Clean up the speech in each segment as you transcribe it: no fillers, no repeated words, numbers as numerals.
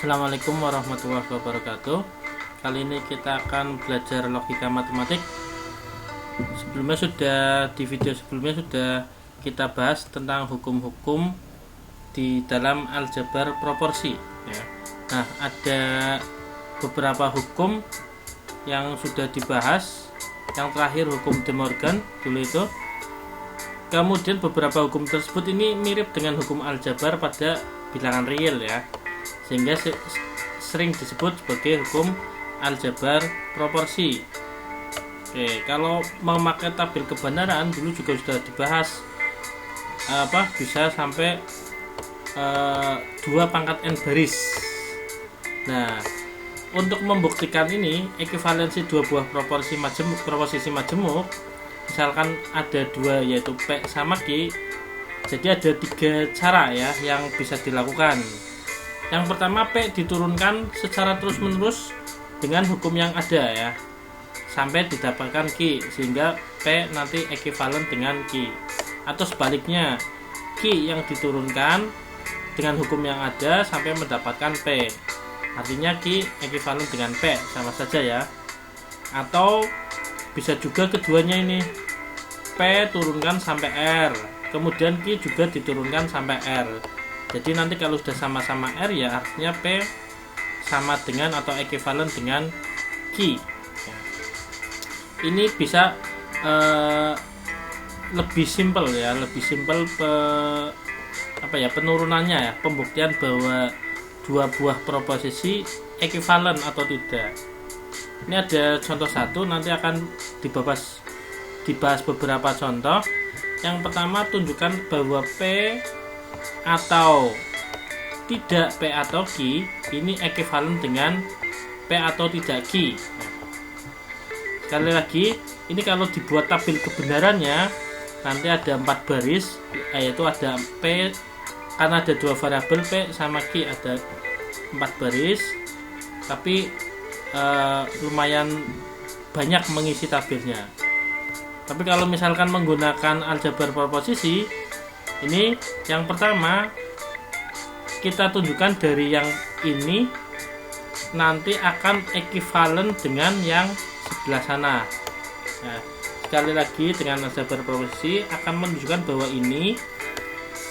Assalamualaikum warahmatullahi wabarakatuh. Kali ini kita akan belajar logika matematik. Di video sebelumnya sudah kita bahas tentang hukum-hukum di dalam aljabar proporsi ya. Nah, ada beberapa hukum yang sudah dibahas. Yang terakhir hukum De Morgan dulu itu. Kemudian beberapa hukum tersebut ini mirip dengan hukum aljabar pada bilangan real ya, sehingga sering disebut sebagai hukum aljabar proporsi. Oke, kalau memakai tabel kebenaran dulu juga sudah dibahas, bisa sampai 2 pangkat n baris. Nah, untuk membuktikan ini ekivalensi dua buah proposisi majemuk, misalkan ada 2 yaitu P sama Q, jadi ada 3 cara ya yang bisa dilakukan. Yang pertama, P diturunkan secara terus-menerus dengan hukum yang ada ya, sampai didapatkan Q, sehingga P nanti ekivalen dengan Q. Atau sebaliknya, Q yang diturunkan dengan hukum yang ada sampai mendapatkan P. Artinya Q ekivalen dengan P, sama saja ya. Atau bisa juga keduanya ini, P turunkan sampai R, kemudian Q juga diturunkan sampai R. Jadi nanti kalau sudah sama-sama R ya artinya P sama dengan atau ekivalen dengan Q. Ini bisa lebih simpel ya, penurunannya ya, pembuktian bahwa dua buah proposisi ekivalen atau tidak. Ini ada contoh satu, nanti akan dibahas beberapa contoh. Yang pertama, tunjukkan bahwa P atau tidak P atau Q ini ekivalen dengan P atau tidak Q. Sekali lagi, ini kalau dibuat tabel kebenarannya nanti ada 4 baris, yaitu ada P, karena ada 2 variabel P sama Q ada 4 baris, tapi lumayan banyak mengisi tabelnya. Tapi kalau misalkan menggunakan aljabar proposisi, ini yang pertama kita tunjukkan dari yang ini nanti akan ekivalen dengan yang sebelah sana. Nah, sekali lagi dengan aljabar proposisi akan menunjukkan bahwa ini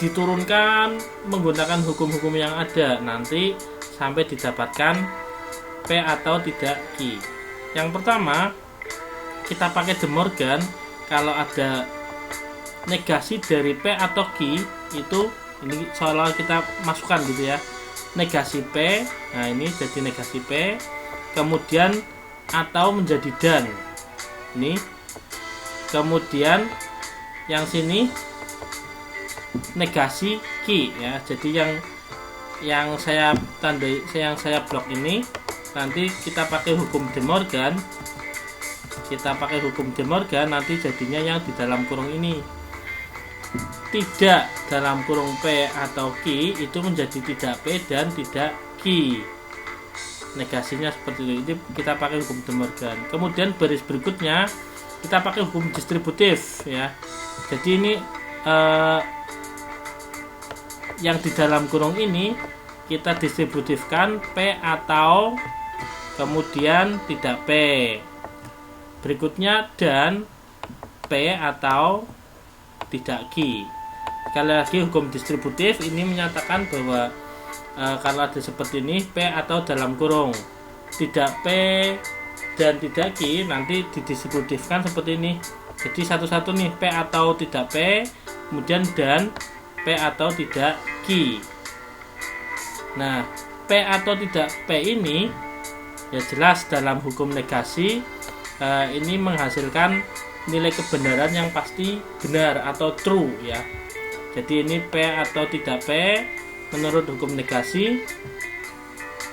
diturunkan menggunakan hukum-hukum yang ada nanti sampai didapatkan P atau tidak Q. Yang pertama kita pakai De Morgan. Kalau ada negasi dari P atau Q itu, ini seolah kita masukkan gitu ya, negasi P. Nah, ini jadi negasi P, kemudian atau menjadi dan ini, kemudian yang sini negasi Q ya. Jadi yang saya tandai, yang saya blok ini nanti kita pakai hukum De Morgan. Nanti jadinya yang di dalam kurung ini. Tidak dalam kurung P atau Q itu menjadi tidak P dan tidak Q. Negasinya seperti itu. Ini kita pakai hukum De Morgan. Kemudian baris berikutnya kita pakai hukum distributif ya. Jadi ini yang di dalam kurung ini kita distributifkan P atau kemudian tidak P. Berikutnya dan P atau tidak Q. Sekali lagi, hukum distributif ini menyatakan bahwa kalau ada seperti ini P atau dalam kurung tidak P dan tidak Q nanti didistributifkan seperti ini. Jadi satu-satu nih, P atau tidak P, kemudian dan P atau tidak Q. Nah, P atau tidak P ini ya jelas dalam hukum negasi ini menghasilkan nilai kebenaran yang pasti benar atau true ya. Jadi ini P atau tidak P menurut hukum negasi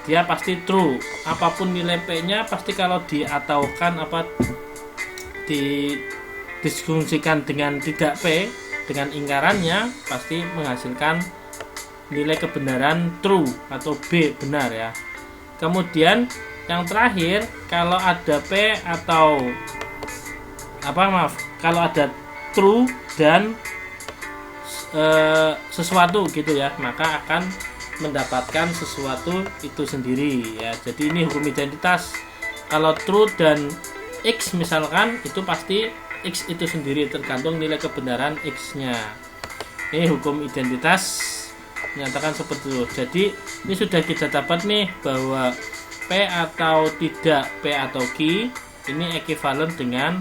dia pasti true. Apapun nilai P-nya pasti kalau diataukan didisfungsikan dengan tidak P dengan ingkarannya pasti menghasilkan nilai kebenaran true atau B benar ya. Kemudian yang terakhir, kalau ada P atau kalau ada true dan sesuatu gitu ya, maka akan mendapatkan sesuatu itu sendiri ya. Jadi ini hukum identitas. Kalau true dan X misalkan, itu pasti X itu sendiri, tergantung nilai kebenaran X-nya. Ini hukum identitas menyatakan seperti itu. Jadi ini sudah kita dapat nih bahwa P atau tidak P atau Q ini ekuivalen dengan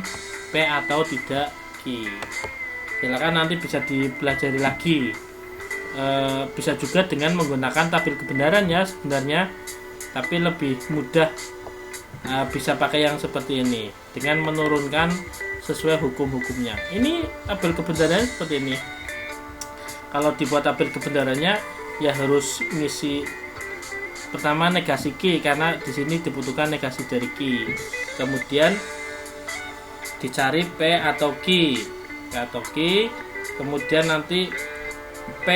P atau tidak Q. Silakan nanti bisa dipelajari lagi. Bisa juga dengan menggunakan tabel kebenaran ya sebenarnya, tapi lebih mudah bisa pakai yang seperti ini dengan menurunkan sesuai hukum-hukumnya. Ini tabel kebenarannya seperti ini. Kalau dibuat tabel kebenarannya ya harus ngisi pertama negasi Q, karena di sini dibutuhkan negasi dari Q. Kemudian dicari P atau Q, kemudian nanti P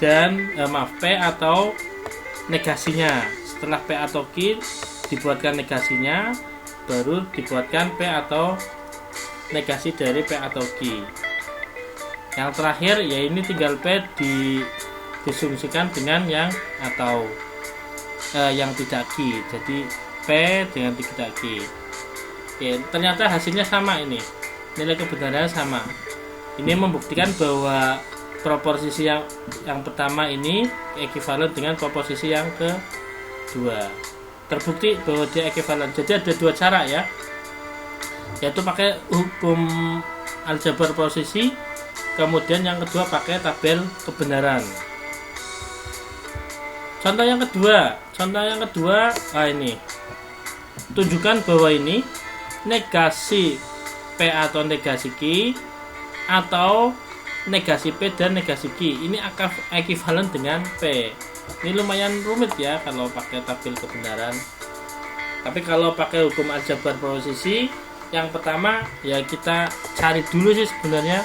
dan P atau negasinya. Setelah P atau Q dibuatkan negasinya, baru dibuatkan P atau negasi dari P atau Q. Yang terakhir ya ini tinggal P disungsikan dengan yang atau yang tidak Q. Jadi P dengan tidak Q. Oke, ternyata hasilnya sama ini. Nilai kebenarannya sama. Ini membuktikan bahwa proporsi yang pertama ini ekuivalen dengan proporsi yang kedua. Terbukti bahwa dia ekuivalen. Jadi ada dua cara ya, yaitu pakai hukum aljabar posisi, kemudian yang kedua pakai tabel kebenaran. Contoh yang kedua, ini tunjukkan bahwa ini negasi P atau negasi Q atau negasi P dan negasi Q ini akan ekuivalen dengan P. Ini lumayan rumit ya kalau pakai tabel kebenaran. Tapi kalau pakai hukum aljabar posisi, yang pertama ya kita cari dulu sih sebenarnya.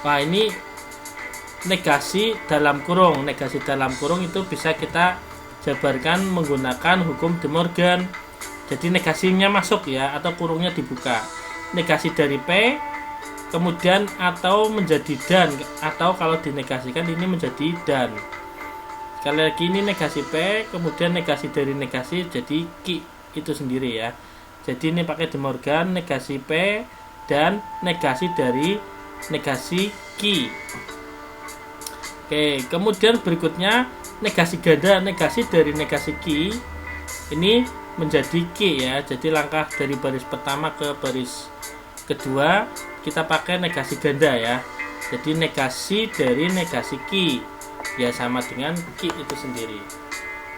Wah, ini negasi dalam kurung itu bisa kita jabarkan menggunakan hukum De Morgan. Jadi negasinya masuk ya, atau kurungnya dibuka. Negasi dari P kemudian atau menjadi dan, atau kalau dinegasikan ini menjadi dan. Sekali lagi ini negasi P kemudian negasi dari negasi jadi Q itu sendiri ya. Jadi ini pakai De Morgan, negasi P dan negasi dari negasi Q. Oke, kemudian berikutnya negasi ganda, negasi dari negasi Q ini menjadi Q ya. Jadi langkah dari baris pertama ke baris kedua kita pakai negasi ganda ya. Jadi negasi dari negasi Q ya sama dengan Q itu sendiri.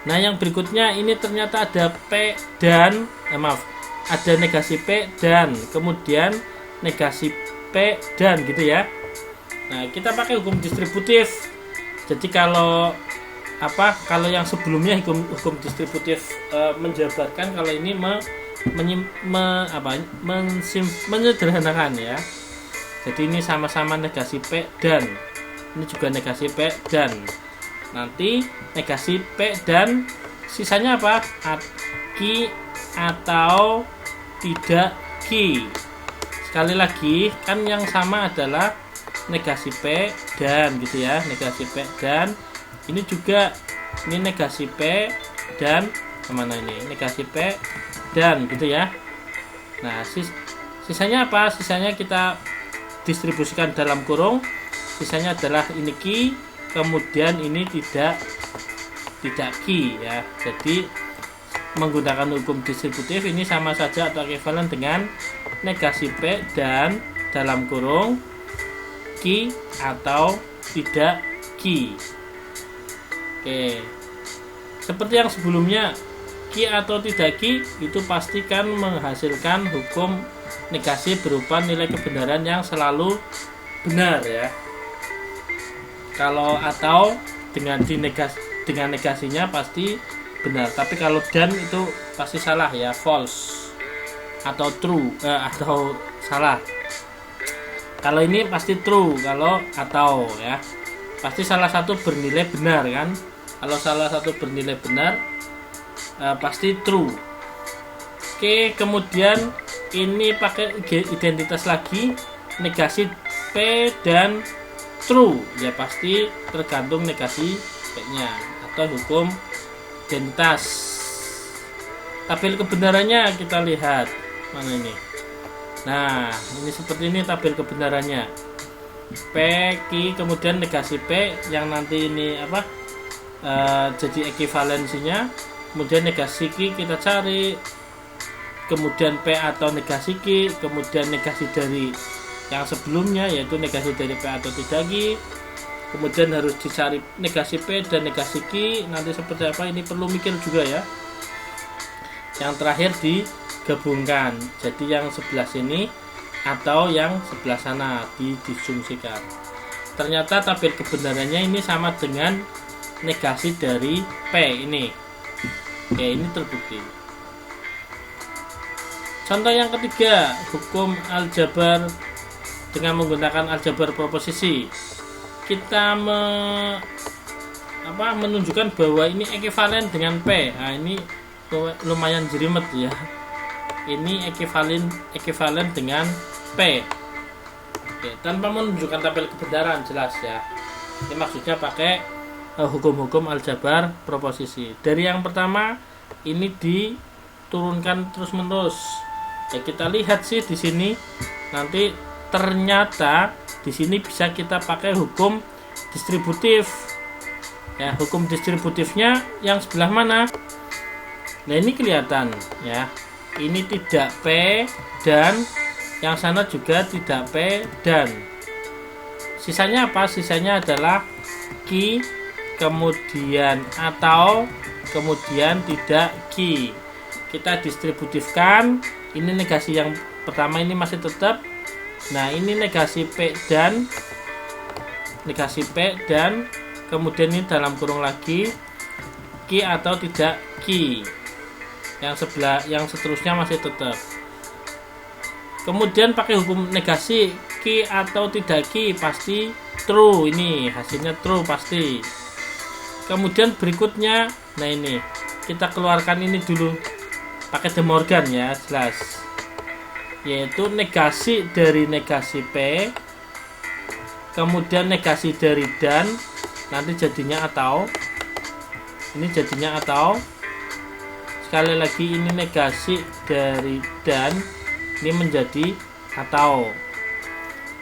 Nah, yang berikutnya ini ternyata ada P dan ada negasi P dan kemudian negasi P dan gitu ya. Nah, kita pakai hukum distributif. Jadi kalau yang sebelumnya hukum distributif menjabarkan, kalau ini menyederhanakan ya. Jadi ini sama-sama negasi P dan ini juga negasi P dan nanti negasi P dan sisanya apa? Q atau tidak Q. Sekali lagi kan yang sama adalah negasi P dan gitu ya, negasi P dan ini juga ini negasi P dan kemana ini negasi P dan gitu ya. Nah, sisanya apa? Sisanya kita distribusikan dalam kurung. Sisanya adalah ini Q, kemudian ini tidak Q ya. Jadi menggunakan hukum distributif ini sama saja atau ekuivalen dengan negasi P dan dalam kurung Q atau tidak Q. Oke. Seperti yang sebelumnya, Q atau tidak Q itu pastikan menghasilkan hukum negasi berupa nilai kebenaran yang selalu benar ya. Kalau atau dengan negasinya pasti benar, tapi kalau dan itu pasti salah ya, false atau true atau salah. Kalau ini pasti true, kalau atau ya pasti salah satu bernilai benar kan. Kalau salah satu bernilai benar pasti true. Oke, kemudian ini pakai identitas lagi, negasi P dan true ya pasti tergantung negasi P nya atau hukum identitas. Tabel kebenarannya kita lihat mana ini. Nah, ini seperti ini tabel kebenarannya. P, Q, kemudian negasi P yang nanti ini jadi ekivalensinya. Kemudian negasi Q kita cari. Kemudian P atau negasi Q, kemudian negasi dari yang sebelumnya yaitu negasi dari P atau tidak Q. Kemudian harus dicari negasi P dan negasi Q. Nanti seperti apa ini perlu mikir juga ya. Yang terakhir digabungkan, jadi yang sebelah sini atau yang sebelah sana didisjungsikan. Ternyata tabel kebenarannya ini sama dengan negasi dari P ini. Oke, ini terbukti. Contoh yang ketiga, hukum aljabar dengan menggunakan aljabar proposisi. Kita menunjukkan bahwa ini ekivalen dengan P. Nah, ini lumayan jelimet ya. Ini ekivalen dengan P. Oke, tanpa menunjukkan tabel kebenaran jelas ya. Ini maksudnya pakai hukum-hukum aljabar proposisi. Dari yang pertama ini diturunkan terus-menerus. Ya, kita lihat sih di sini nanti ternyata di sini bisa kita pakai hukum distributif. Ya, hukum distributifnya yang sebelah mana? Nah, ini kelihatan ya. Ini tidak P dan yang sana juga tidak P dan. Sisanya apa? Sisanya adalah Q, kemudian atau, kemudian tidak Q. Kita distributifkan. Ini negasi yang pertama ini masih tetap. Nah, ini negasi P dan kemudian ini dalam kurung lagi Q atau tidak Q. Yang sebelah, yang seterusnya masih tetap. Kemudian pakai hukum negasi Q atau tidak Q pasti true, ini hasilnya true pasti. Kemudian berikutnya, nah ini kita keluarkan ini dulu pakai De Morgan ya, jelas. Yaitu negasi dari negasi P, kemudian negasi dari dan, nanti jadinya atau. Ini jadinya atau. Sekali lagi ini negasi dari dan, ini menjadi atau.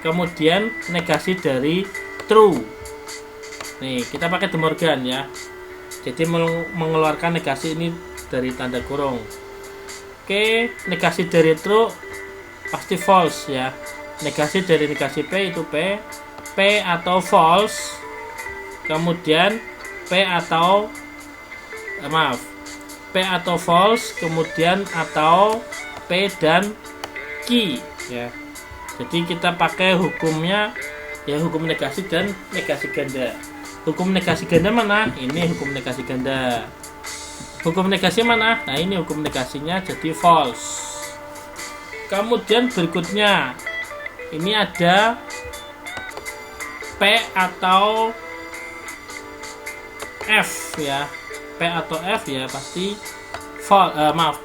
Kemudian negasi dari true. Nih, kita pakai De Morgan ya. Jadi mengeluarkan negasi ini dari tanda kurung. Oke, negasi dari true pasti false ya. Negasi dari negasi P itu P atau false. Kemudian P atau false, kemudian atau P dan Q ya. Jadi kita pakai hukumnya ya, hukum negasi dan negasi ganda. Hukum negasi ganda mana? Ini hukum negasi ganda. Hukum negasi mana? Nah, ini hukum negasinya jadi false. Kemudian berikutnya ini ada P atau F ya. P atau F ya pasti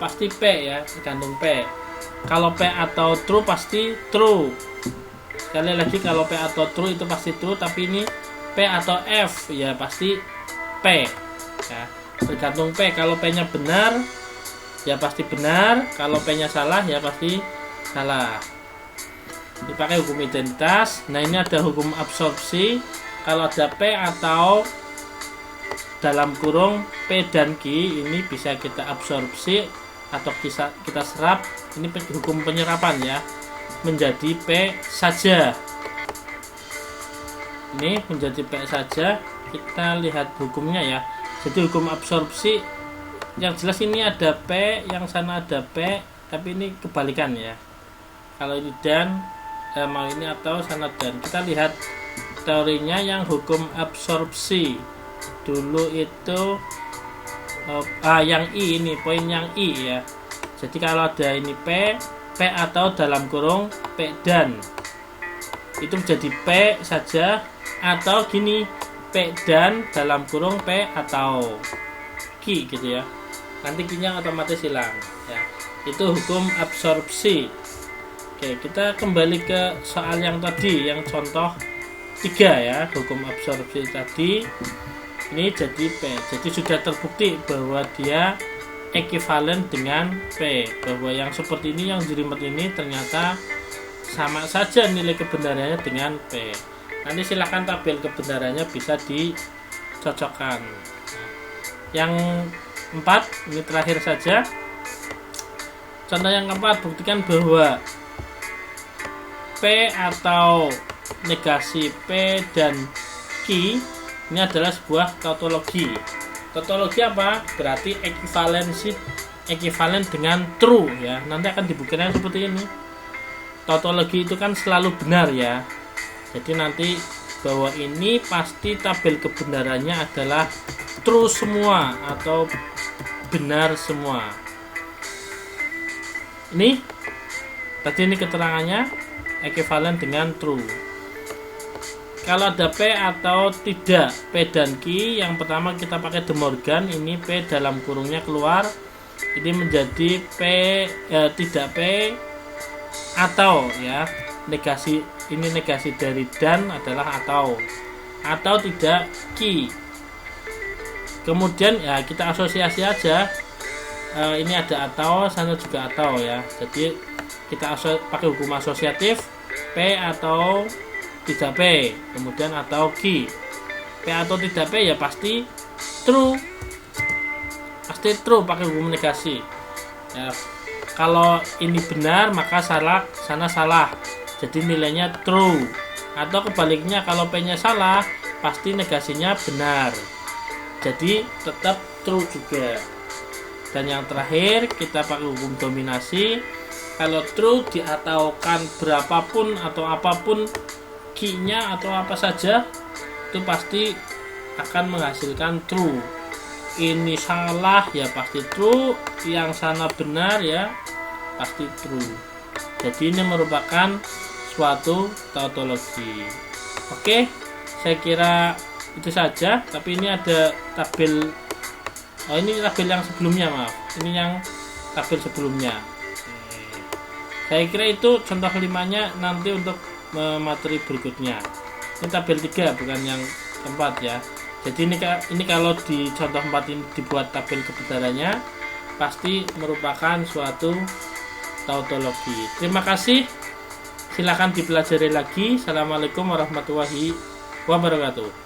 pasti P ya, tergantung P. Kalau P atau true pasti true. Sekali lagi, kalau P atau true itu pasti true, tapi ini P atau F ya pasti P ya, tergantung P. Kalau P nya benar ya pasti benar, kalau P nya salah ya pasti salah. Dipakai hukum identitas. Nah, ini ada hukum absorpsi. Kalau ada P atau dalam kurung P dan Q, ini bisa kita absorpsi atau kita serap. Ini hukum penyerapan ya, menjadi P saja. Ini menjadi P saja. Kita lihat hukumnya ya. Jadi hukum absorpsi yang jelas ini ada P, yang sana ada P, tapi ini kebalikan ya. Kalau ini dan mau ini atau sana dan. Kita lihat teorinya yang hukum absorpsi. Dulu itu yang I, ini poin yang I ya. Jadi kalau ada ini P atau dalam kurung P dan, itu menjadi P saja, atau gini P dan dalam kurung P atau Q gitu ya. Nanti Q-nya otomatis hilang ya. Itu hukum absorpsi. Oke, kita kembali ke soal yang tadi, yang contoh 3 ya, hukum absorpsi tadi. ini jadi P. Jadi sudah terbukti bahwa dia ekivalen dengan P, bahwa yang seperti ini, yang jelimet ini ternyata sama saja nilai kebenarannya dengan P. Nanti silakan tabel kebenarannya bisa dicocokkan. Yang 4 ini terakhir saja. Contoh yang keempat, buktikan bahwa P atau negasi P dan Q ini adalah sebuah tautologi. Tautologi apa? Berarti ekivalen dengan true ya. Nanti akan dibuktikan seperti ini. Tautologi itu kan selalu benar ya. Jadi nanti bahwa ini pasti tabel kebenarannya adalah true semua atau benar semua. Ini tadi ini keterangannya ekivalen dengan true. Kalau ada P atau tidak, P dan Q, yang pertama kita pakai De Morgan, ini P dalam kurungnya keluar, ini menjadi P tidak P atau ya, negasi ini negasi dari dan adalah atau tidak Q. Kemudian ya kita asosiasi aja. Ini ada atau, sana juga atau ya. Jadi kita pakai hukum asosiatif, P atau tidak P, kemudian atau Q. P atau tidak P ya pasti true, pakai hukum negasi ya. Kalau ini benar maka sana salah, jadi nilainya true. Atau kebaliknya, kalau P nya salah pasti negasinya benar, jadi tetap true juga. Dan yang terakhir kita pakai hukum dominasi. Kalau true diataukan berapapun atau apapun Q-nya atau apa saja, itu pasti akan menghasilkan true. Ini salah ya pasti true, yang sana benar ya pasti true. Jadi ini merupakan suatu tautologi. Oke, saya kira itu saja. Tapi ini ada tabel. Oh, ini tabel yang sebelumnya, maaf. Ini yang tabel sebelumnya. Saya kira itu contoh 5-nya nanti untuk materi berikutnya. Ini tabel 3 bukan yang keempat ya. Jadi ini kalau di contoh 4 ini dibuat tabel kebenarannya, pasti merupakan suatu tautologi. Terima kasih. Silakan dipelajari lagi. Assalamualaikum warahmatullahi wabarakatuh.